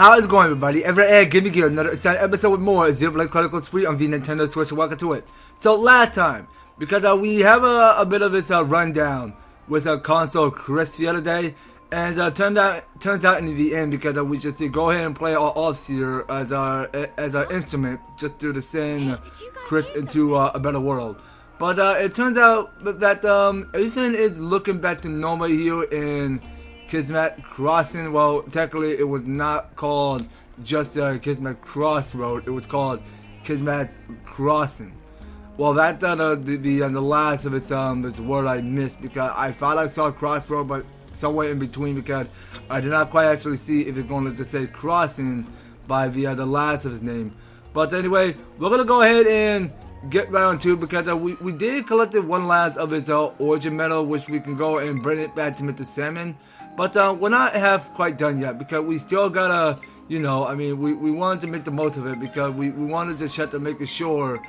How is it going, everybody? Give me another exciting episode with more Xenoblade Chronicles free on the Nintendo Switch. Welcome to it. So last time, because we have a bit of this rundown with a console Chris the other day, and turns out in the end, because we just go ahead and play our Offseer as our instrument, just to send Chris into a better world. But it turns out that everything is looking back to normal here in Kismet Crossing. Well, technically it was not called just Kismet Crossroad, it was called Kismet Crossing. Well, that's the last of its word I missed, because I thought I saw Crossroad, but somewhere in between, because I did not quite actually see if it's going to say Crossing by the last of his name. But anyway, we're going to go ahead and get round two, because we did collect one last of its origin medal, which we can go and bring it back to Mr. Salmon. But we're not half quite done yet, because we still gotta, we wanted to make the most of it, because we wanted to check to make sure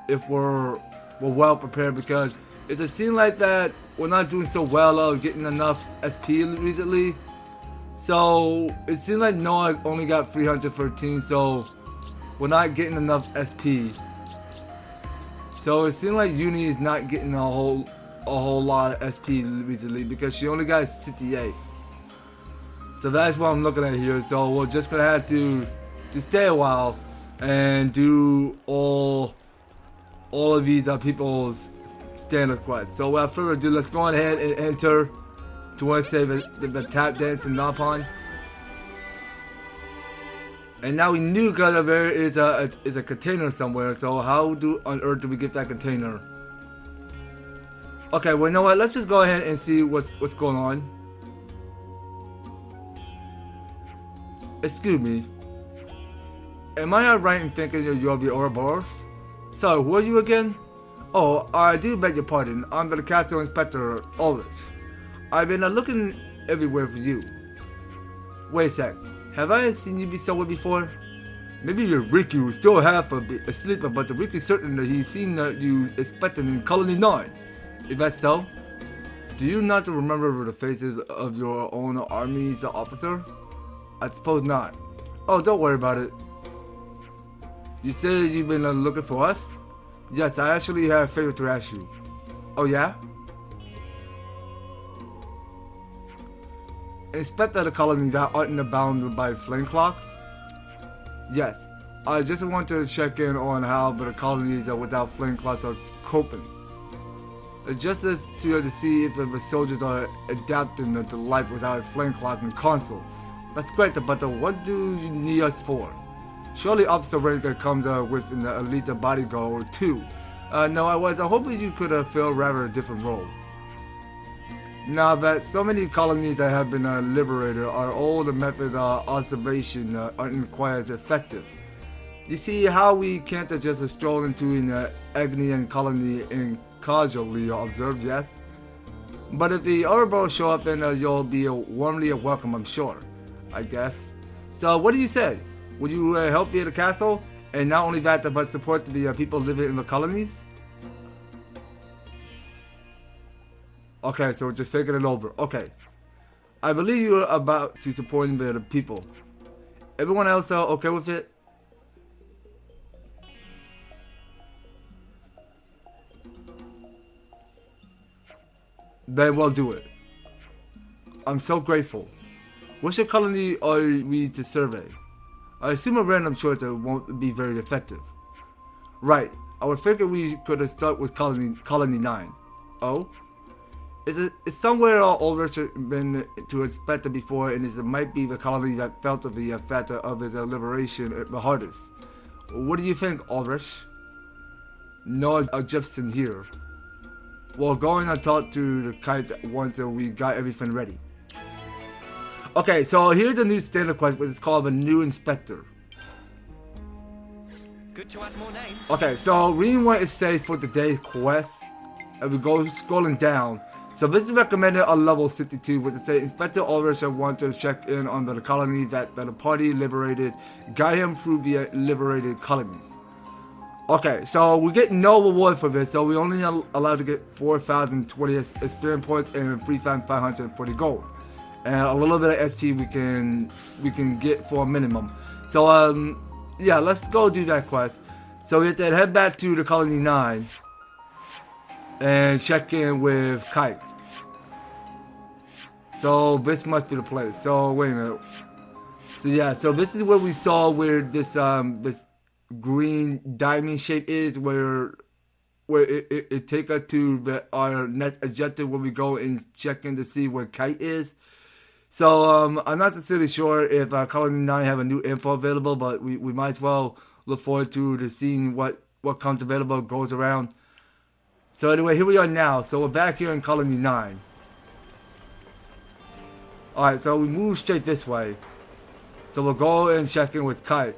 if we're well prepared, because it seems like that we're not doing so well of getting enough SP recently. So it seems like Noah only got 313, so we're not getting enough SP. So it seems like Uni is not getting a whole lot of SP recently, because she only got 68. So that's what I'm looking at here. So we're just gonna have to stay a while and do all of these people's standard quests. So without further ado, let's go ahead and enter to want to say the tap dance in Napon. And now we knew because there is a container somewhere. So how on earth do we get that container? Okay, well, you know what? Let's just go ahead and see what's going on. Excuse me. Am I right in thinking you're the Ouroboros? So, who are you again? Oh, I do beg your pardon. I'm the Castle Inspector, Ulrich. I've been looking everywhere for you. Wait a sec. Have I seen you somewhere before? Maybe your Ricky was still half asleep, but the Ricky certain that he's seen you inspecting in Colony 9. If that's so, do you not remember the faces of your own army's officer? I suppose not. Oh, don't worry about it. You said you've been looking for us? Yes, I actually have a favor to ask you. Oh yeah? Inspector of the colony that aren't bound by flame clocks? Yes, I just want to check in on how the colonies without flame clocks are coping. Just as to see if the soldiers are adapting to life without a flame clock and console. That's great, but what do you need us for? Surely Officer Ranger comes with an elite bodyguard or two. No, I was hoping you could fill rather a different role. Now that so many colonies that have been liberated, our old methods of observation aren't quite as effective. You see how we can't just stroll into an Agnian colony and casually observe, yes? But if the Ouroboros show up, then you'll be warmly welcome, I'm sure. I guess. So what do you say? Would you help me at the castle? And not only that, but support the people living in the colonies? Okay, so we're just figuring it over. Okay. I believe you're about to support the people. Everyone else okay with it? Then we'll do it. I'm so grateful. Which colony are we to survey? I assume a random choice won't be very effective. Right. I would figure we could start with Colony 9. Oh? It's somewhere Ulrich been to inspect before, and it might be the colony that felt the effect of his liberation the hardest. What do you think, Ulrich? No Egyptian here. Well, going and talk to the kite once we got everything ready. Okay, so here's a new standard quest, which is called the new inspector. Good to add more names. Okay, so reading what it says for today's quest, and we go scrolling down. So this is recommended on level 62, which it says Inspector Ulrich wants to check in on the colony that the party liberated, guide him through the liberated colonies. Okay, so we get no reward for this, so we only allowed to get 4,020 experience points and 3,540 gold. and a little bit of SP we can get for a minimum. So yeah, let's go do that quest. So we have to head back to the Colony 9 and check in with Kite. So this must be the place. So wait a minute. So yeah, so this is where we saw where this this green diamond shape is, where it take us to our next objective where we go and check in to see where Kite is. So I'm not necessarily sure if Colony 9 have a new info available, but we might as well look forward to seeing what comes available, goes around. So anyway, here we are now. So we're back here in Colony 9. Alright, so we move straight this way. So we'll go and check in with Kite.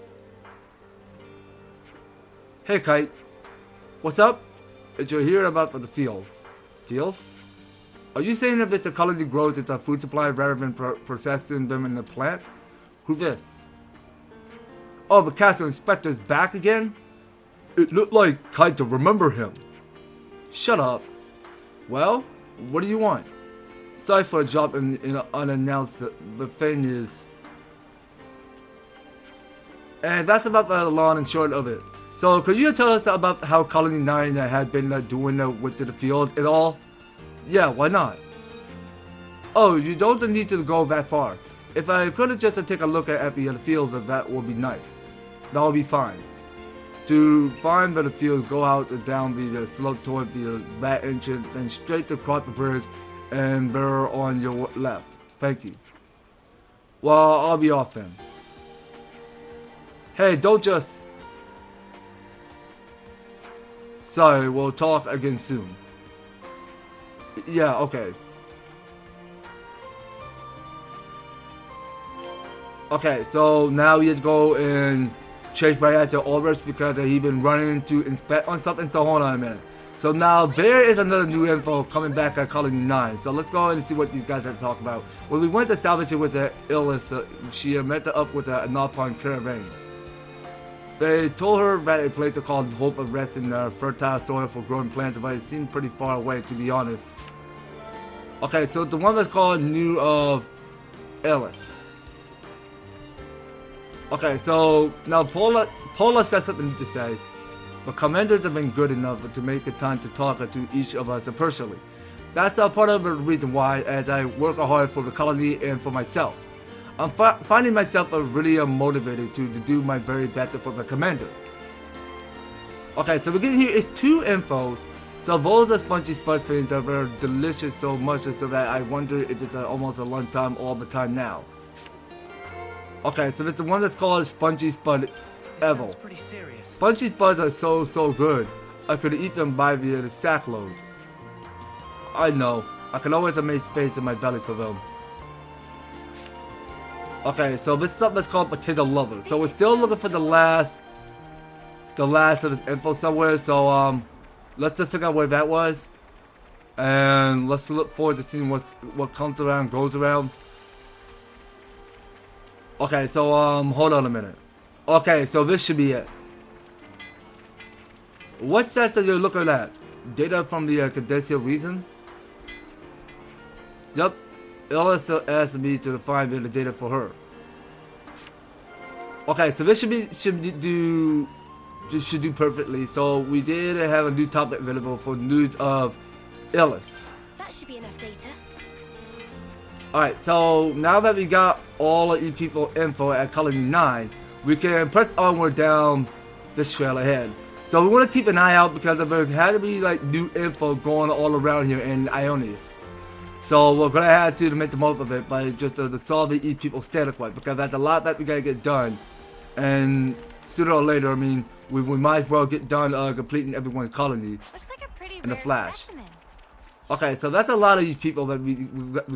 Hey Kite, what's up? Did you hear about the fields? Fields? Are you saying if it's a colony grows it's a food supply rather than processing them in the plant? Who this? Oh, the castle inspector's back again? It looked like Kite to remember him. Shut up. Well, what do you want? Sorry for a job in unannounced. The thing is... And that's about the long and short of it. So, could you tell us about how Colony 9 had been doing with the field at all? Yeah, why not? Oh, you don't need to go that far. If I could just take a look at the fields, that would be nice. That would be fine. To find the field, go out and down the slope toward the back entrance and straight across the bridge and bear on your left. Thank you. Well, I'll be off then. Hey, don't just... Sorry, we'll talk again soon. Yeah, okay. Okay, so now we have to go and chase right after Ulrich because he's been running to inspect on something. So hold on a minute. So now there is another new info coming back at Colony 9. So let's go ahead and see what these guys have to talk about. When we went to salvage it with the illness, she met up with a Napalm caravan. They told her that a place called Hope of Rest in fertile soil for growing plants, but it seemed pretty far away, to be honest. Okay, so the one that's called New of Ellis. Okay, so now Paula's got something to say, but commanders have been good enough to make a time to talk to each of us personally. That's a part of the reason why, as I work hard for the colony and for myself. I'm finding myself really motivated to do my very best for the commander. Okay, so we're getting here is 2 infos. So those are spongy spud things that are delicious so much so that I wonder if it's almost a lunchtime all the time now. Okay, so it's the one that's called Spongy Spud Evil. Spongy spuds are so good. I could eat them by the sackload. I know. I can always make space in my belly for them. Okay, so this is something that's called Potato Lover. So we're still looking for the last of this info somewhere. So let's just figure out where that was, and let's look forward to seeing what comes around, goes around. Okay, so hold on a minute. Okay, so this should be it. What's that you're looking at? Data from the Cadential Reason? Yup. Ellis asked me to find the data for her. Okay, so this should do perfectly. So we did have a new topic available for news of Ellis. That should be enough data. Alright, so now that we got all of you people info at Colony 9, we can press onward down this trail ahead. So we want to keep an eye out because there had to be like new info going all around here in Aionios. So we're gonna have to make the most of it by just to solve the eat people static fight because that's a lot that we gotta get done, and sooner or later, I mean, we might as well get done completing everyone's colony. Looks like a pretty in a rare flash. specimen. Okay, so that's a lot of these people that we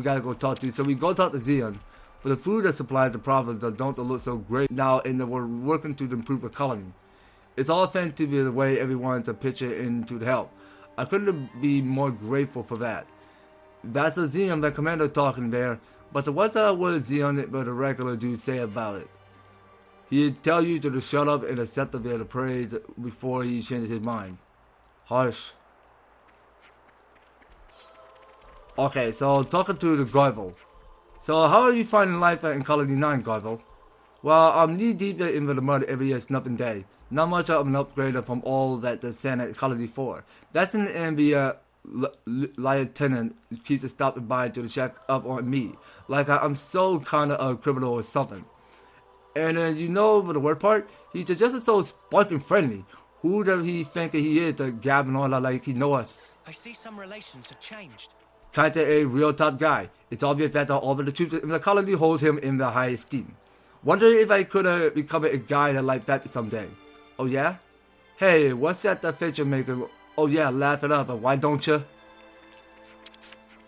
gotta go talk to. So we go talk to Xeon, but the food that supplies the province don't look so great now, and we're working to improve the colony. It's all thanks to the way everyone's pitching into the help. I couldn't be more grateful for that. That's a Xeon, the commander talking there, but what's what Xeon but the regular dude say about it? He'd tell you to shut up and accept the praise before he changes his mind. Harsh. Okay, so talking to the Gravel. So how are you finding life in Colony 9, Garvel? Well, I'm knee deep into the mud every nothing day. Not much of an upgrade from all that the sand at Colony 4. That's an envy lieutenant keeps stopping by to check up on me. Like I'm so kind of a criminal or something. And you know the word part? He's just so sparking friendly. Who does he think he is to gabbing on like he know us? I see some relations have changed. Kinda a real top guy. It's obvious that all of the troops in the colony hold him in the high esteem. Wonder if I could become a guy like that someday. Oh yeah? Hey, what's that the feature maker? Oh yeah, laugh it up, but why don't you?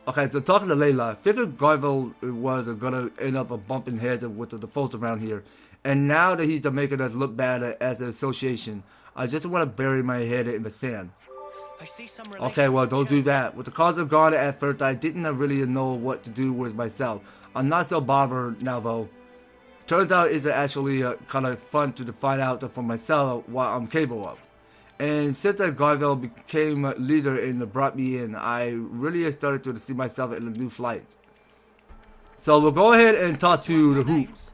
Okay, so talking to Layla, figured Garvel was gonna end up bumping heads with the folks around here. And now that he's making us look bad as an association, I just want to bury my head in the sand. I see some Okay, well, don't do that. With the cause of gone at first, I didn't really know what to do with myself. I'm not so bothered now, though. Turns out it's actually kind of fun to find out for myself what I'm capable of. And since Garvel became leader and brought me in, I really started to see myself in a new light. So we'll go ahead and talk to the Hoops.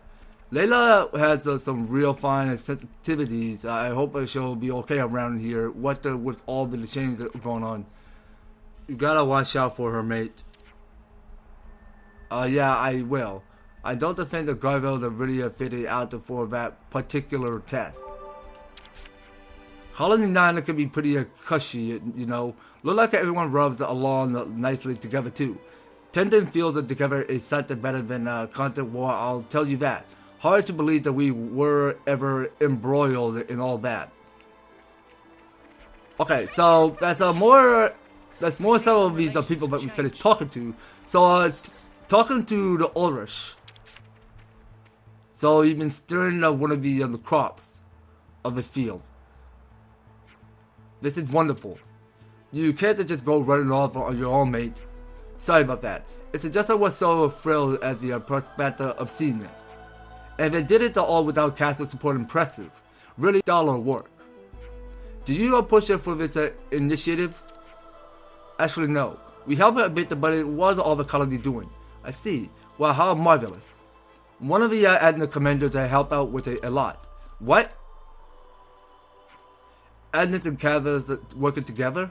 Layla has some real fine sensitivities. I hope she'll be okay around here. With all the changes going on. You gotta watch out for her, mate. Yeah, I will. I don't think the Garvels are really fitted out for that particular test. Colony 9 can be pretty cushy, you know. Look like everyone rubs along nicely together too. Tendon feels together is something better than constant war, I'll tell you that. Hard to believe that we were ever embroiled in all that. Okay, so that's more some of these people that we finished talking to. So talking to the Ulrich. So he's been stirring one of the crops of the field. This is wonderful. You can't just go running off on your own, mate. Sorry about that. It's just I was so thrilled at the prospect of seeing it. And they did it all without castle support. Impressive. Really dollar work. Do you push it for this initiative? Actually, no. We helped it a bit, but it was all the colony doing. I see. Well, how marvelous. One of the admin commanders help out with a lot. What? Admins and Cathars working together?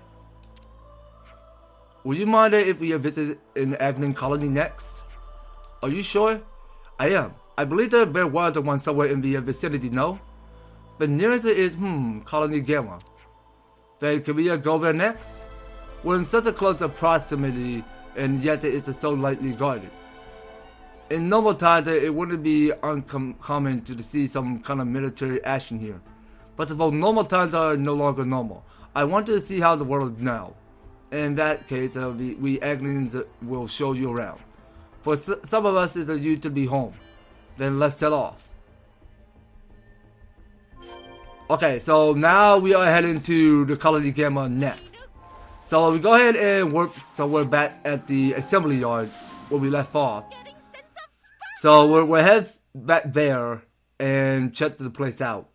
Would you mind if we visit an admin colony next? Are you sure? I am. I believe there was one somewhere in the vicinity, no? The nearest is, Colony Gamma. Then can we go there next? We're in such a close proximity, and yet it's so lightly guarded. In normal times, it wouldn't be uncommon to see some kind of military action here. But though normal times are no longer normal, I want to see how the world is now. In that case, we Agnians will show you around. For some of us, it's you to be home. Then let's set off. Okay, so now we are heading to the Colony Gamma next. So we go ahead and work somewhere back at the assembly yard where we left off. So we're head back there and check the place out.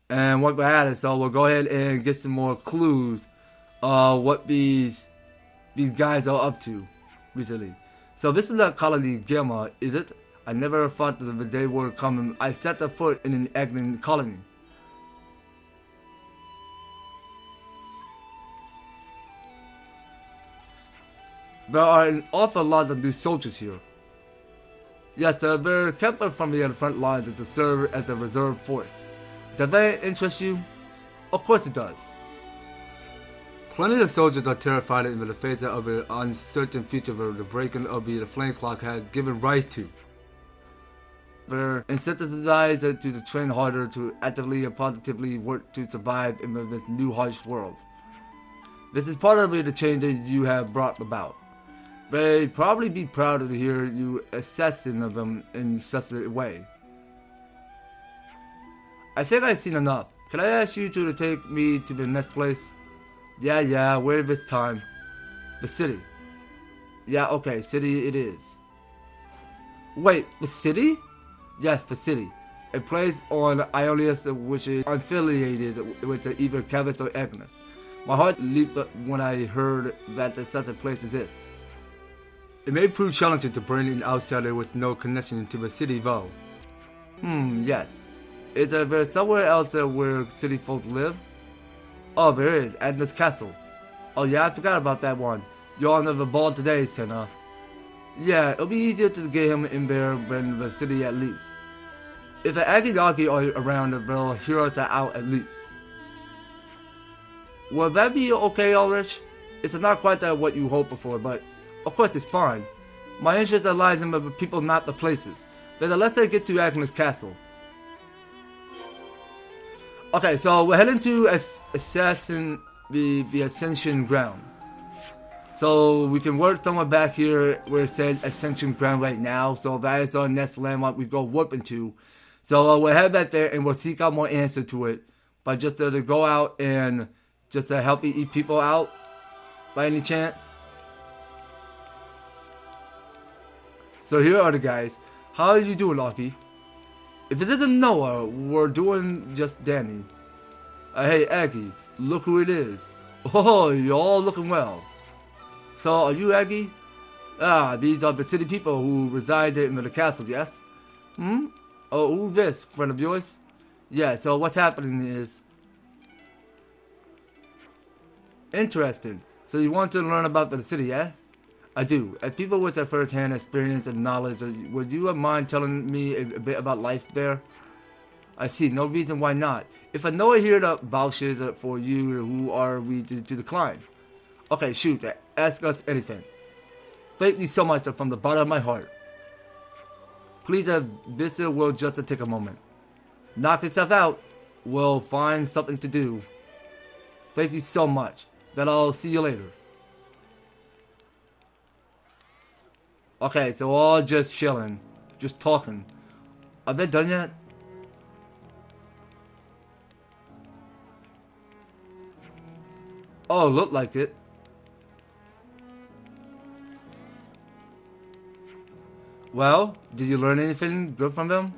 And what we're at it, so we'll go ahead and get some more clues what these guys are up to recently. So this is not Colony Gamma, is it? I never thought that the day were coming. I set a foot in an Agnin colony. There are an awful lot of new soldiers here. Yes, they're kept from the front lines to serve as a reserve force. Does that interest you? Of course it does. Plenty of soldiers are terrified in the face of an uncertain future that the breaking of the flame clock had given rise to. They're incentivized to train harder to actively and positively work to survive in this new harsh world. This is part of the change that you have brought about. They'd probably be proud to hear you assessing of them in such a way. I think I've seen enough. Can I ask you to take me to the next place? Yeah, where this time? The city. Yeah, okay, city it is. Wait, the city? Yes, the city. A place on Aionios which is affiliated with either Cavis or Agnes. My heart leaped when I heard that such a place exists. It may prove challenging to bring an outsider with no connection to the city though. Yes. Is there somewhere else where city folks live? Oh, there is, Agnes Castle. Oh yeah, I forgot about that one. You're on the ball today, Senna. Yeah, it'll be easier to get him in there than the city at least. If the Aionios are around, the heroes are out at least. Will that be okay, Ulrich? It's not quite what you hoped for, but of course it's fine. My interest lies in the people, not the places. Then let's get to Agnes Castle. Okay, so we're heading to the Ascension Ground. So we can work somewhere back here where it says Ascension Ground right now. So that is our next landmark we go warp into. So we'll head back there and we'll seek out more answer to it. But just to go out and just to help eat people out by any chance. So here are the guys. How are you doing, Loki? If it isn't Noah, we're doing just Danny. Hey, Aggie, look who it is. Oh, you're all looking well. So, are you Aggie? Ah, these are the city people who reside in the castle, yes? Oh, who's this, friend of yours? Yeah, so what's happening is... Interesting. So you want to learn about the city, yeah? I do. As people with a first-hand experience and knowledge, would you mind telling me a bit about life there? I see. No reason why not. If I know here the vouchers for you, who are we to decline? Okay, shoot. Ask us anything. Thank you so much from the bottom of my heart. Please, this will just take a moment. Knock yourself out. We'll find something to do. Thank you so much. Then I'll see you later. Okay, so all just chilling, just talking. Are they done yet? Oh, look like it. Well, did you learn anything good from them?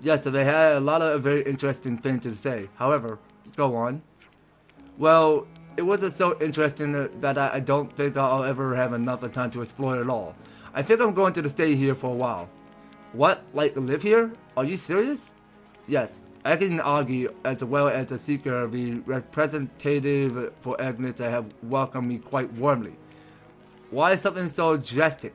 Yes, so they had a lot of very interesting things to say. However, go on. Well, it wasn't so interesting that I don't think I'll ever have enough time to explore it all. I think I'm going to stay here for a while. What? Like live here? Are you serious? Yes, Agnes and Augie, as well as the Seeker, the representative for Agnes, have welcomed me quite warmly. Why something so drastic?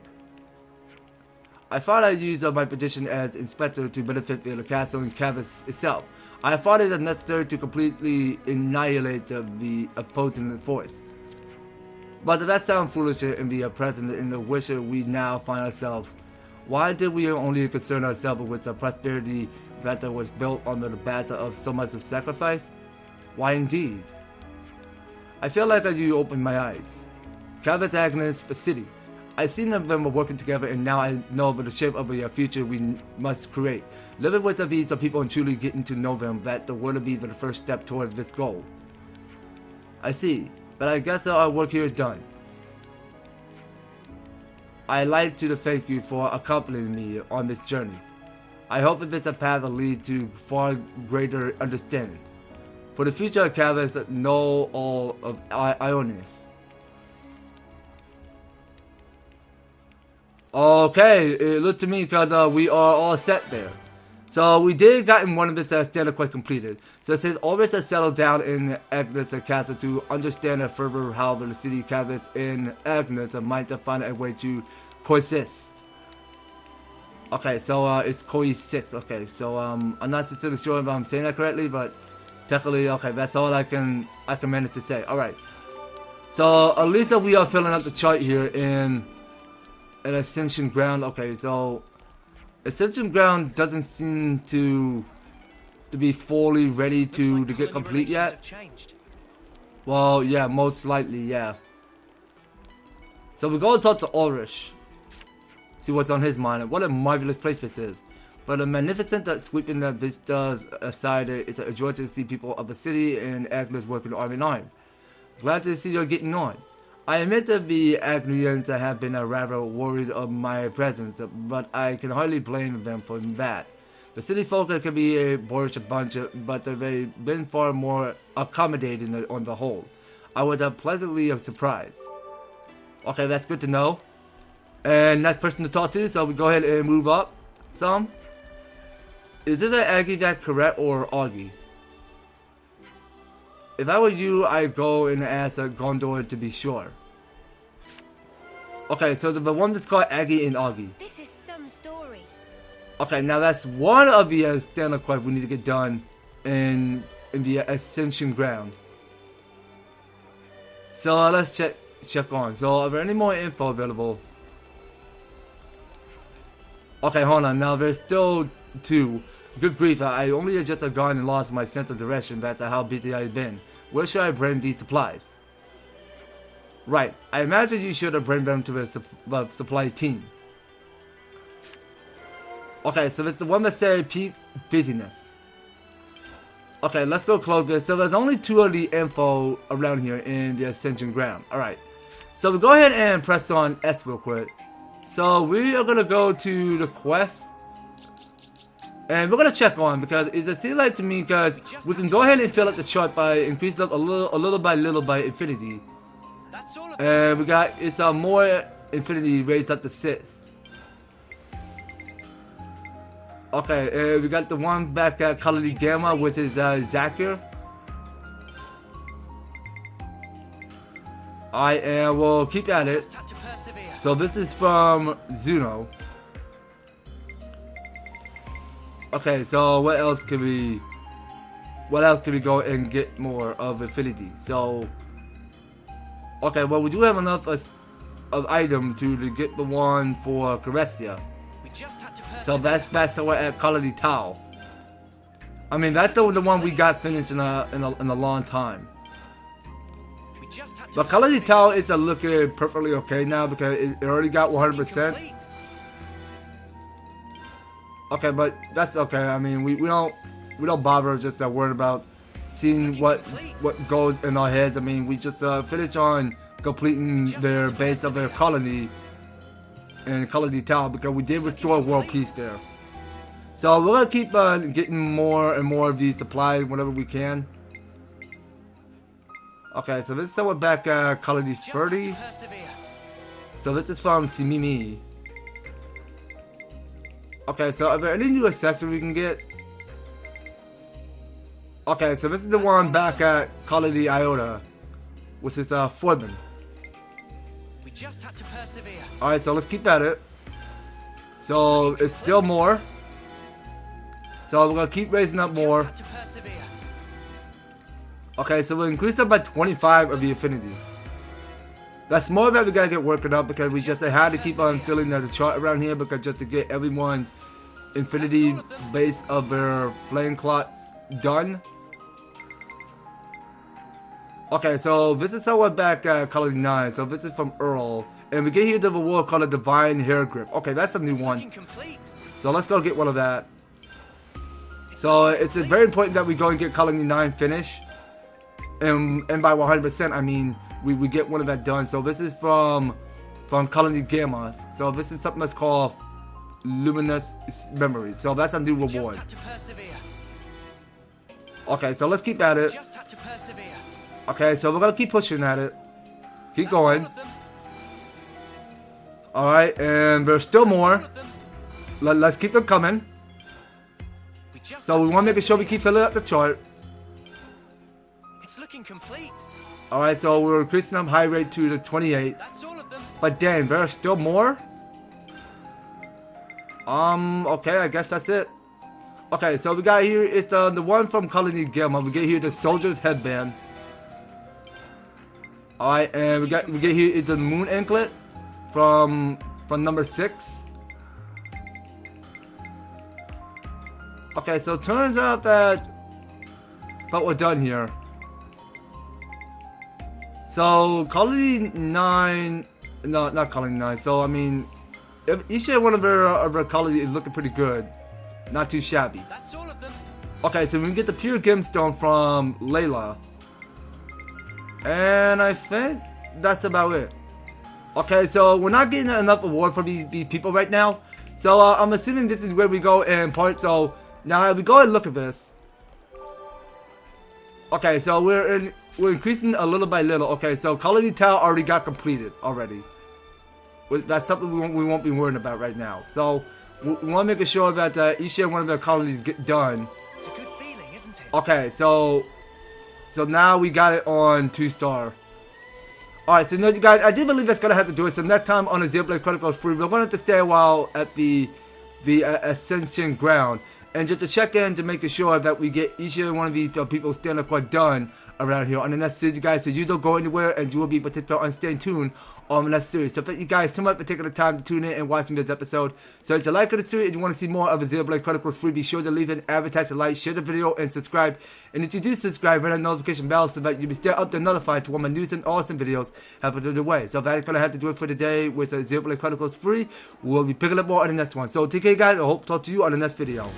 I thought I'd use my position as inspector to benefit the castle and canvas itself. I thought it necessary to completely annihilate the opposing force. But that sounds foolish in the present in the wish we now find ourselves. Why did we only concern ourselves with the prosperity that was built on the backs of so much sacrifice? Why indeed? I feel like you opened my eyes. Canvas Agnes, the city. I've seen them working together, and now I know the shape of the future we must create. Living with these people and truly getting to know them, that will be the first step toward this goal. I see, but I guess our work here is done. I'd like to thank you for accompanying me on this journey. I hope that this path will lead to far greater understanding. For the future of Canvas, know all of Aionios. Okay, it looked to me because we are all set there. So we did gotten one of this standard quite completed. So it says Ulrich has settled down in Agnes Castle to understand further how the city Canvas in Agnes might find a way to coexist. Okay, so it's coexist. Okay, so I'm not sincerely sure if I'm saying that correctly, but technically, okay, that's all I can manage to say. All right. So at least we are filling out the chart here in an Ascension Ground. Okay, so Ascension Ground doesn't seem to be fully ready to get complete yet. Well, yeah, most likely, yeah. So we go and talk to Ulrich. See what's on his mind. What a marvelous place this is. But a magnificent sweeping vistas aside, it's a joy to see people of the city and Agnes working arm in arm. Glad to see you're getting on. I admit that the Agnians have been rather worried of my presence, but I can hardly blame them for that. The city folk can be a boorish bunch, but they've been far more accommodating on the whole. I was pleasantly surprised. Okay, that's good to know. And next person to talk to, so we go ahead and move up some. Is this an Aggie that correct or Augie? If I were you, I'd go and ask Gondor to be sure. Okay, so the one that's called Aggie and Augie. This is some story. Okay, now that's one of the standard quests we need to get done in the Ascension Ground. So let's check on. So are there any more info available? Okay, hold on. Now there's still two. Good grief, I only just gone and lost my sense of direction back to how busy I've been. Where should I bring these supplies? Right, I imagine you should have bring them to the supply team. Okay, so it's the one that said peak busyness. Okay, let's go close this. So there's only two of the info around here in the Ascension Ground. Alright, so we go ahead and press on S real quick. So we are going to go to the quest. And we're gonna check on because it seems like to me because we can go ahead and fill up the chart by increasing up a little by infinity. And we got it's more infinity raised up to 6. Okay, and we got the one back at Colony Gamma, which is Zakir. Alright, and we'll keep at it. So this is from Zuno. Okay, so what else can we go and get more of infinity? So, okay, well we do have enough of item to get the one for Carestia. So that's back somewhere at Colony Tau. I mean that's the one we got finished in a long time. But Colony Tau is looking perfectly okay now because it already got 100%. Okay, but that's okay. I mean, we don't bother just worried about seeing what goes in our heads. I mean, we just finish on completing their base of their colony in Colony Town because we did restore world peace there. So we're gonna keep getting more and more of these supplies whenever we can. Okay, so this is someone back at Colony 30. So this is from Simimi. Okay, so are there any new accessories we can get? Okay, so this is the one back at Colony Iota, which is Foreman. We just had to persevere. Alright, so let's keep at it. So it's still more. So we're gonna keep raising up more. Okay, so we'll increase it by 25 of the affinity. That's more that we gotta get working up because we just had to keep on filling the chart around here because just to get everyone's infinity base of their flame clot done. Okay, so this is someone back at Colony 9. So this is from Earl. And we get here the reward called a Divine Hair Grip. Okay, that's a new one. So let's go get one of that. So it's very important that we go and get Colony 9 finished. And by 100%, I mean we get one of that done. So this is from Colony Gamma. So this is something that's called Luminous Memory. So that's a new reward. Okay, so let's keep at it. Okay, so we're gonna keep pushing at it. Keep going. Alright, and there's still more. Let's keep them coming. So we want to make sure we keep filling up the chart. It's looking complete. Alright, so we're increasing up high rate to the 28. That's all of them. But damn, there's still more? Okay, I guess that's it. Okay, so we got here, it's the one from Colony Gamma. We get here the Soldier's Headband. Alright, and we get here is the Moon Anklet from number 6. Okay, so turns out that we're done here. So Colony 9, no, not Colony 9. So I mean, each one of our colony is looking pretty good, not too shabby. That's all of them. Okay, so we can get the pure gemstone from Layla. And I think that's about it. Okay, so we're not getting enough reward from these people right now. So I'm assuming this is where we go and part. So now if we go and look at this. Okay, so we're increasing a little by little. Okay, so Colony Tower already got completed already. That's something we won't be worrying about right now. So we want to make sure that each and one of the colonies get done. It's a good feeling, isn't it? Okay, so now we got it on 2-star. Alright, so you guys, I do believe that's gonna have to do it. So next time on the Xenoblade Chronicles 3, we're gonna have to stay a while at the Ascension ground, and just to check in to making sure that we get each and one of these people stand up done around here on the next series, guys. So you don't go anywhere, and you will be participating on staying tuned on the next series. So thank you guys so much for taking the time to tune in and watching this episode. So if you like the series and you want to see more of the Xenoblade Chronicles 3, be sure to leave an advertising like, share the video, and subscribe. And if you do subscribe, hit that notification bell so that you'll be still up to notified to when my news and awesome videos happen to the way. So that's gonna have to do it for today with Xenoblade Chronicles 3. We'll be picking up more on the next one. So take care, guys. I hope to talk to you on the next video.